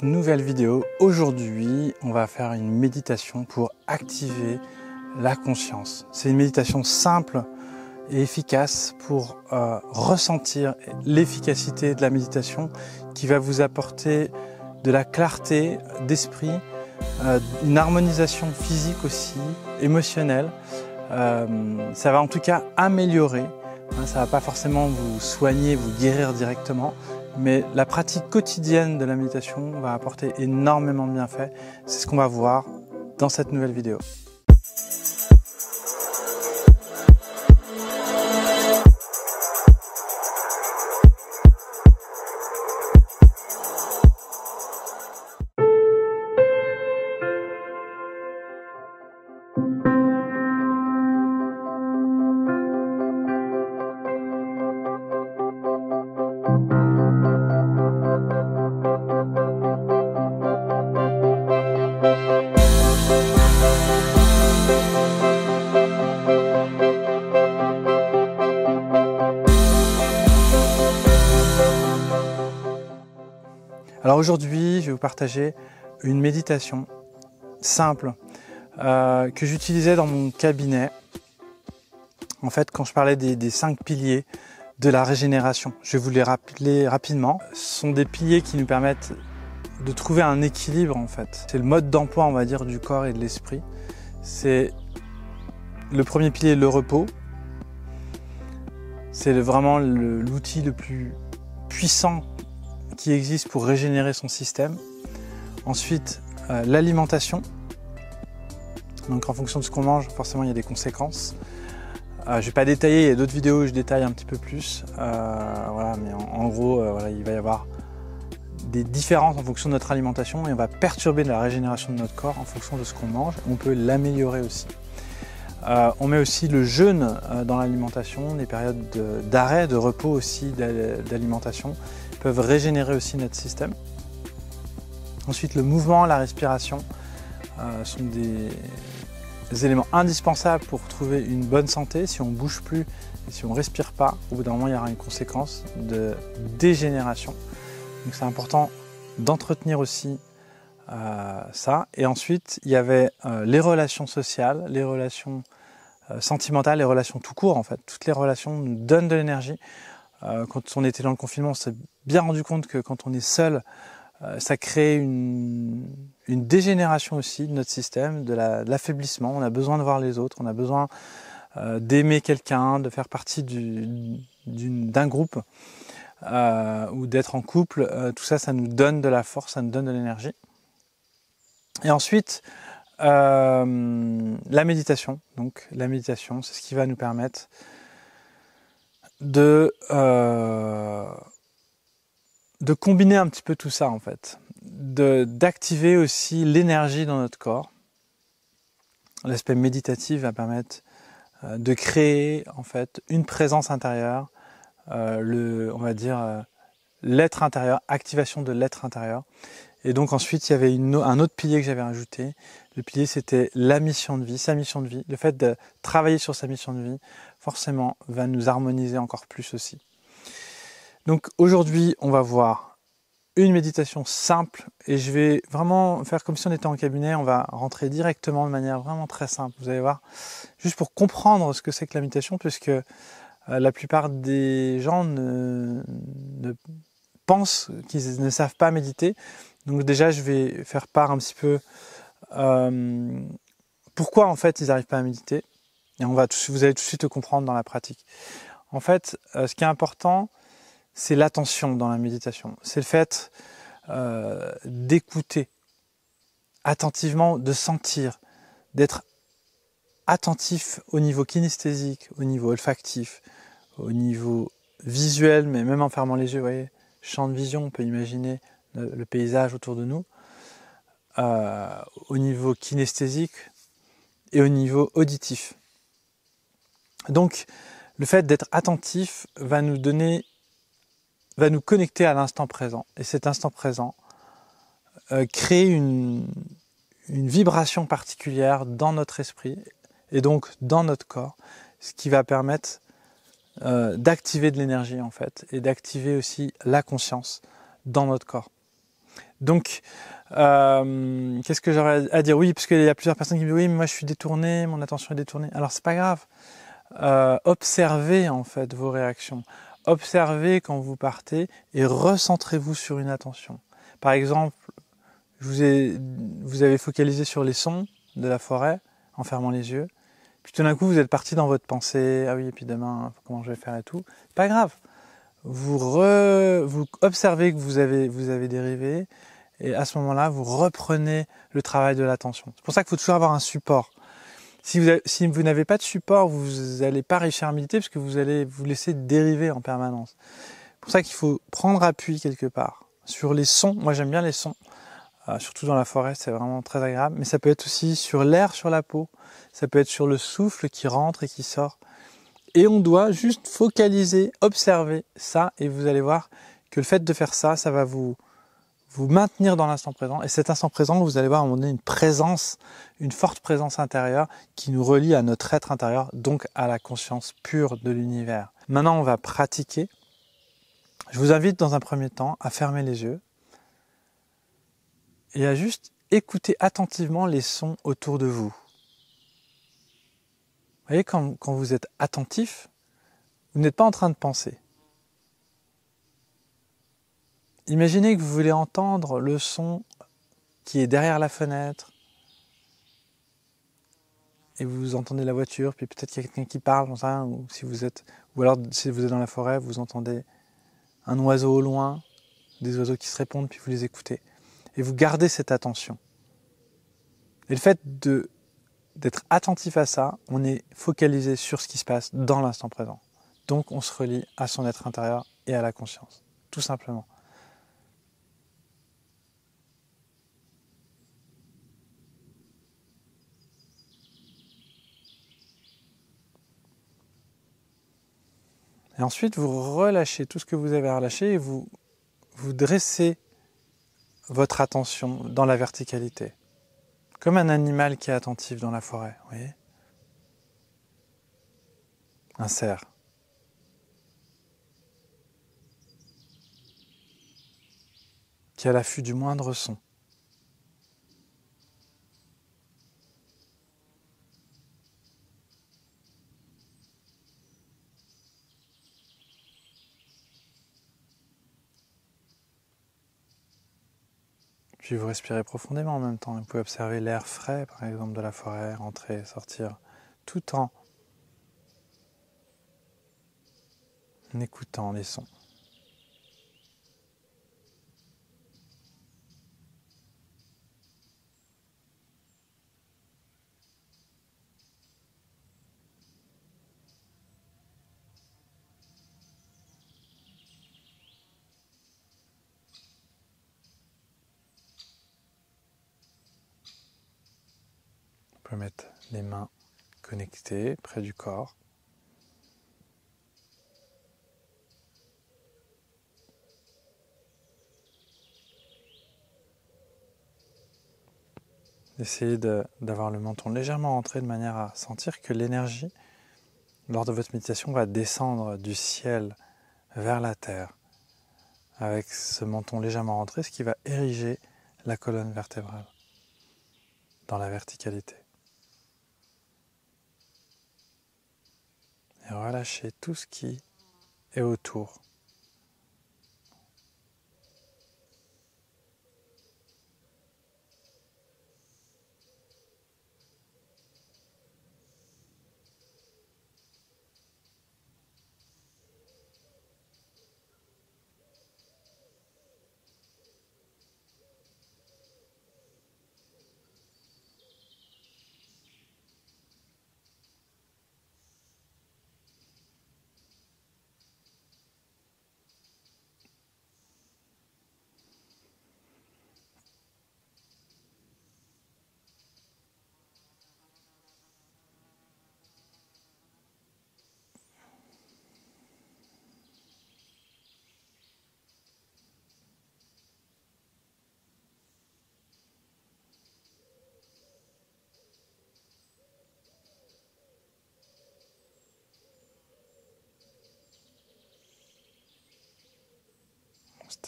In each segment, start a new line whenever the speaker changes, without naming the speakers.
Nouvelle vidéo. Aujourd'hui, on va faire une méditation pour activer la conscience. C'est une méditation simple et efficace pour ressentir l'efficacité de la méditation qui va vous apporter de la clarté d'esprit, une harmonisation physique aussi, émotionnelle. Ça va en tout cas améliorer. Ça ne va pas forcément vous soigner, vous guérir directement, mais la pratique quotidienne de la méditation va apporter énormément de bienfaits. C'est ce qu'on va voir dans cette nouvelle vidéo. Alors aujourd'hui, je vais vous partager une méditation simple que j'utilisais dans mon cabinet. En fait, quand je parlais des 5 piliers de la régénération, je vais vous les rappeler rapidement. Ce sont des piliers qui nous permettent de trouver un équilibre en fait. C'est le mode d'emploi, on va dire, du corps et de l'esprit. C'est le premier pilier, le repos. C'est vraiment l'outil le plus puissant qui existe pour régénérer son système. Ensuite, l'alimentation. Donc en fonction de ce qu'on mange, forcément il y a des conséquences. Je ne vais pas détailler, il y a d'autres vidéos où je détaille un petit peu plus. Voilà, mais en gros, voilà, il va y avoir des différences en fonction de notre alimentation et on va perturber la régénération de notre corps en fonction de ce qu'on mange. On peut l'améliorer aussi. On met aussi le jeûne dans l'alimentation, des périodes d'arrêt, de repos aussi d'alimentation peuvent régénérer aussi notre système. Ensuite, le mouvement, la respiration sont des éléments indispensables pour trouver une bonne santé. Si on ne bouge plus et si on ne respire pas, au bout d'un moment, il y aura une conséquence de dégénération. Donc c'est important d'entretenir aussi ça. Et ensuite, il y avait les relations sociales, les relations sentimentales, les relations tout court en fait. Toutes les relations nous donnent de l'énergie. Quand on était dans le confinement, on s'est bien rendu compte que quand on est seul, ça crée une dégénération aussi de notre système, de l'affaiblissement. On a besoin de voir les autres, on a besoin d'aimer quelqu'un, de faire partie d'un groupe ou d'être en couple. Tout ça, ça nous donne de la force, ça nous donne de l'énergie. Et ensuite, la méditation. Donc la méditation, c'est ce qui va nous permettre de combiner un petit peu tout ça en fait, d'activer aussi l'énergie dans notre corps. L'aspect méditatif va permettre de créer en fait une présence intérieure, on va dire l'être intérieur, activation de l'être intérieur. Et donc ensuite il y avait un autre pilier que j'avais rajouté. Le pilier c'était la mission de vie, sa mission de vie. Le fait de travailler sur sa mission de vie, forcément, va nous harmoniser encore plus aussi. Donc aujourd'hui, on va voir une méditation simple et je vais vraiment faire comme si on était en cabinet. On va rentrer directement de manière vraiment très simple. Vous allez voir, juste pour comprendre ce que c'est que la méditation, puisque la plupart des gens pensent qu'ils ne savent pas méditer. Donc déjà, je vais faire part un petit peu pourquoi en fait ils n'arrivent pas à méditer. Et vous allez tout de suite le comprendre dans la pratique. En fait, ce qui est important, c'est l'attention dans la méditation. C'est le fait d'écouter attentivement, de sentir, d'être attentif au niveau kinesthésique, au niveau olfactif, au niveau visuel, mais même en fermant les yeux, vous voyez, champ de vision, on peut imaginer le paysage autour de nous, au niveau kinesthésique et au niveau auditif. Donc, le fait d'être attentif va nous connecter à l'instant présent. Et cet instant présent crée une vibration particulière dans notre esprit et donc dans notre corps, ce qui va permettre d'activer de l'énergie en fait et d'activer aussi la conscience dans notre corps. Donc, qu'est-ce que j'aurais à dire? Oui, parce qu'il y a plusieurs personnes qui me disent oui, mais moi je suis détourné, mon attention est détournée. Alors c'est pas grave. Observez en fait vos réactions. Observez quand vous partez et recentrez-vous sur une attention. Par exemple, vous avez focalisé sur les sons de la forêt en fermant les yeux. Puis tout d'un coup, vous êtes parti dans votre pensée. Ah oui, et puis demain, comment je vais faire et tout. Pas grave. Vous observez que vous avez dérivé. Et à ce moment-là, vous reprenez le travail de l'attention. C'est pour ça qu'il faut toujours avoir un support. Si vous n'avez pas de support, vous n'allez pas réussir à méditer parce que vous allez vous laisser dériver en permanence. C'est pour ça qu'il faut prendre appui quelque part sur les sons. Moi, j'aime bien les sons, surtout dans la forêt, c'est vraiment très agréable. Mais ça peut être aussi sur l'air sur la peau. Ça peut être sur le souffle qui rentre et qui sort. Et on doit juste focaliser, observer ça, et vous allez voir que le fait de faire ça, ça va vous maintenir dans l'instant présent. Et cet instant présent, vous allez voir à un moment donné une présence, une forte présence intérieure qui nous relie à notre être intérieur, donc à la conscience pure de l'univers. Maintenant, on va pratiquer. Je vous invite dans un premier temps à fermer les yeux et à juste écouter attentivement les sons autour de vous. Vous voyez, quand vous êtes attentif, vous n'êtes pas en train de penser. Imaginez que vous voulez entendre le son qui est derrière la fenêtre et vous entendez la voiture, puis peut-être qu'il y a quelqu'un qui parle, ou alors si vous êtes dans la forêt, vous entendez un oiseau au loin, des oiseaux qui se répondent, puis vous les écoutez. Et vous gardez cette attention. Et le fait d'être attentif à ça, on est focalisé sur ce qui se passe dans l'instant présent. Donc on se relie à son être intérieur et à la conscience, tout simplement. Et ensuite, vous relâchez tout ce que vous avez à relâcher et vous dressez votre attention dans la verticalité. Comme un animal qui est attentif dans la forêt, vous voyez ? Un cerf. Qui est à l'affût du moindre son. Puis vous respirez profondément en même temps. Vous pouvez observer l'air frais, par exemple, de la forêt, rentrer et sortir, tout en écoutant les sons. On peut mettre les mains connectées près du corps. Essayez d'avoir le menton légèrement rentré de manière à sentir que l'énergie, lors de votre méditation, va descendre du ciel vers la terre avec ce menton légèrement rentré, ce qui va ériger la colonne vertébrale dans la verticalité. Et relâchez tout ce qui est autour.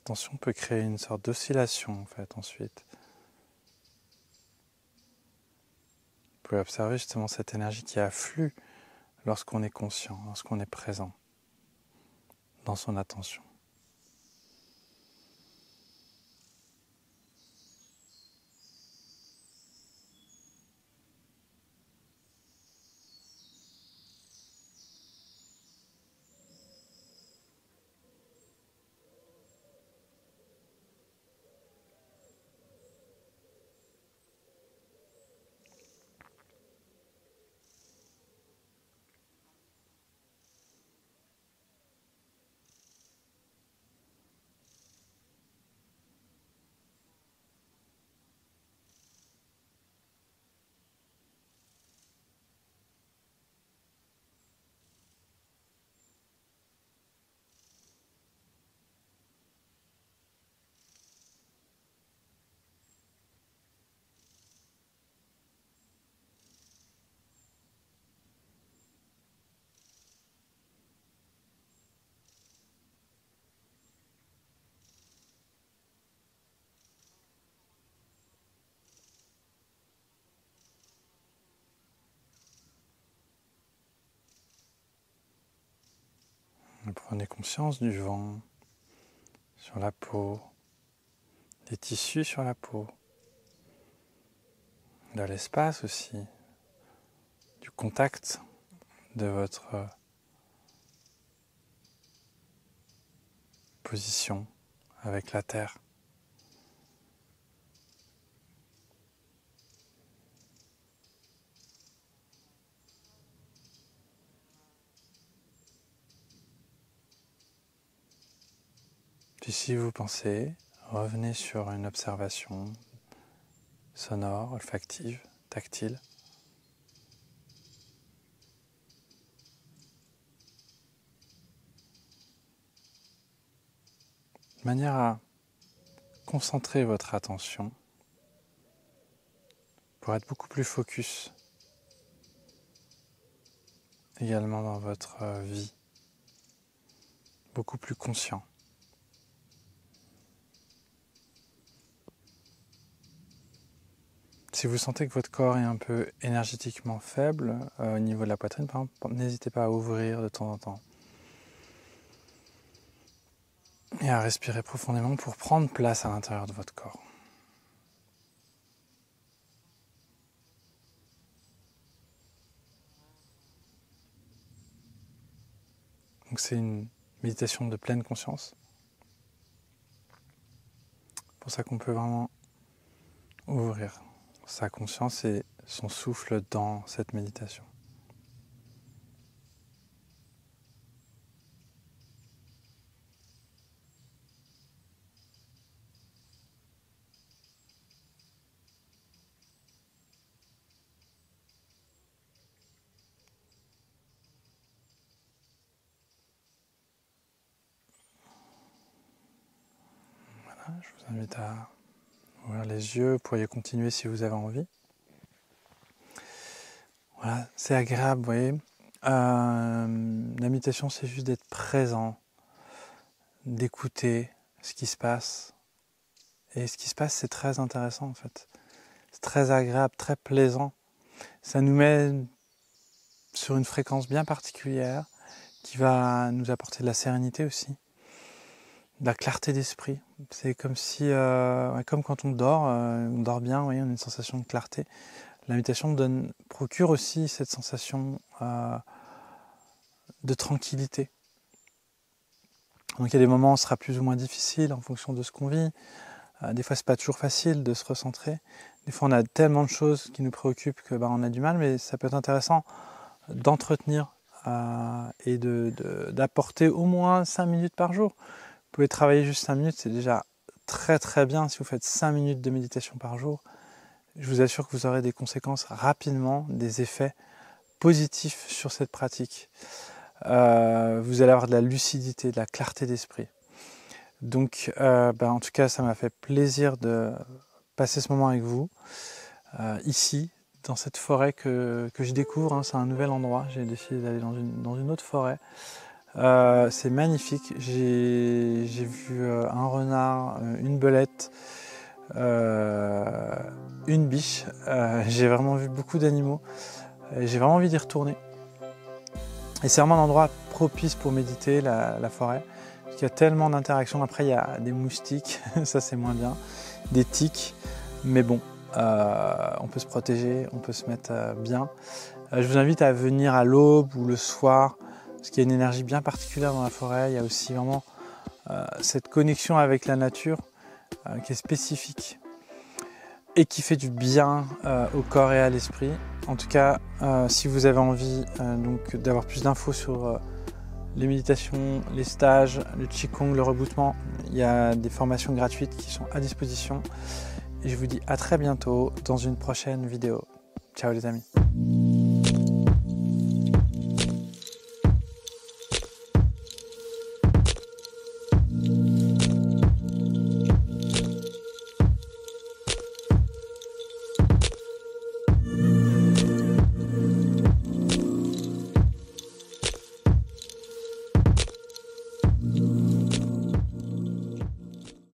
Cette tension peut créer une sorte d'oscillation en fait ensuite. Vous pouvez observer justement cette énergie qui afflue lorsqu'on est conscient, lorsqu'on est présent dans son attention. Vous prenez conscience du vent sur la peau, des tissus sur la peau, de l'espace aussi, du contact de votre position avec la terre. Puis si vous pensez, revenez sur une observation sonore, olfactive, tactile. De manière à concentrer votre attention pour être beaucoup plus focus également dans votre vie, beaucoup plus conscient. Si vous sentez que votre corps est un peu énergétiquement faible au niveau de la poitrine, par exemple, n'hésitez pas à ouvrir de temps en temps et à respirer profondément pour prendre place à l'intérieur de votre corps. Donc c'est une méditation de pleine conscience. C'est pour ça qu'on peut vraiment ouvrir sa conscience et son souffle dans cette méditation. Voilà, je vous invite à ouvrir les yeux, vous pourriez continuer si vous avez envie. Voilà, c'est agréable, vous voyez. La méditation, c'est juste d'être présent, d'écouter ce qui se passe. Et ce qui se passe, c'est très intéressant en fait. C'est très agréable, très plaisant. Ça nous met sur une fréquence bien particulière qui va nous apporter de la sérénité aussi, de la clarté d'esprit. C'est comme si, comme quand on dort bien, vous voyez, on a une sensation de clarté. La méditation procure aussi cette sensation de tranquillité. Donc il y a des moments où ce sera plus ou moins difficile en fonction de ce qu'on vit. Des fois, c'est pas toujours facile de se recentrer. Des fois, on a tellement de choses qui nous préoccupent que on a du mal, mais ça peut être intéressant d'entretenir et d'apporter au moins 5 minutes par jour. Vous pouvez travailler juste 5 minutes, c'est déjà très très bien. Si vous faites 5 minutes de méditation par jour, je vous assure que vous aurez des conséquences rapidement, des effets positifs sur cette pratique. Vous allez avoir de la lucidité, de la clarté d'esprit. Donc, en tout cas, ça m'a fait plaisir de passer ce moment avec vous, ici, dans cette forêt que je découvre. C'est un nouvel endroit. J'ai décidé d'aller dans une autre forêt C'est magnifique. J'ai vu un renard, une belette, une biche. J'ai vraiment vu beaucoup d'animaux. J'ai vraiment envie d'y retourner. Et c'est vraiment un endroit propice pour méditer, la forêt. Parce qu'il y a tellement d'interactions. Après, il y a des moustiques, ça c'est moins bien. Des tiques, mais bon, on peut se protéger, on peut se mettre bien. Je vous invite à venir à l'aube ou le soir, parce qu'il y a une énergie bien particulière dans la forêt. Il y a aussi vraiment cette connexion avec la nature qui est spécifique et qui fait du bien au corps et à l'esprit. En tout cas, si vous avez envie donc d'avoir plus d'infos sur les méditations, les stages, le Qigong, le rebootement, il y a des formations gratuites qui sont à disposition. Et je vous dis à très bientôt dans une prochaine vidéo. Ciao les amis.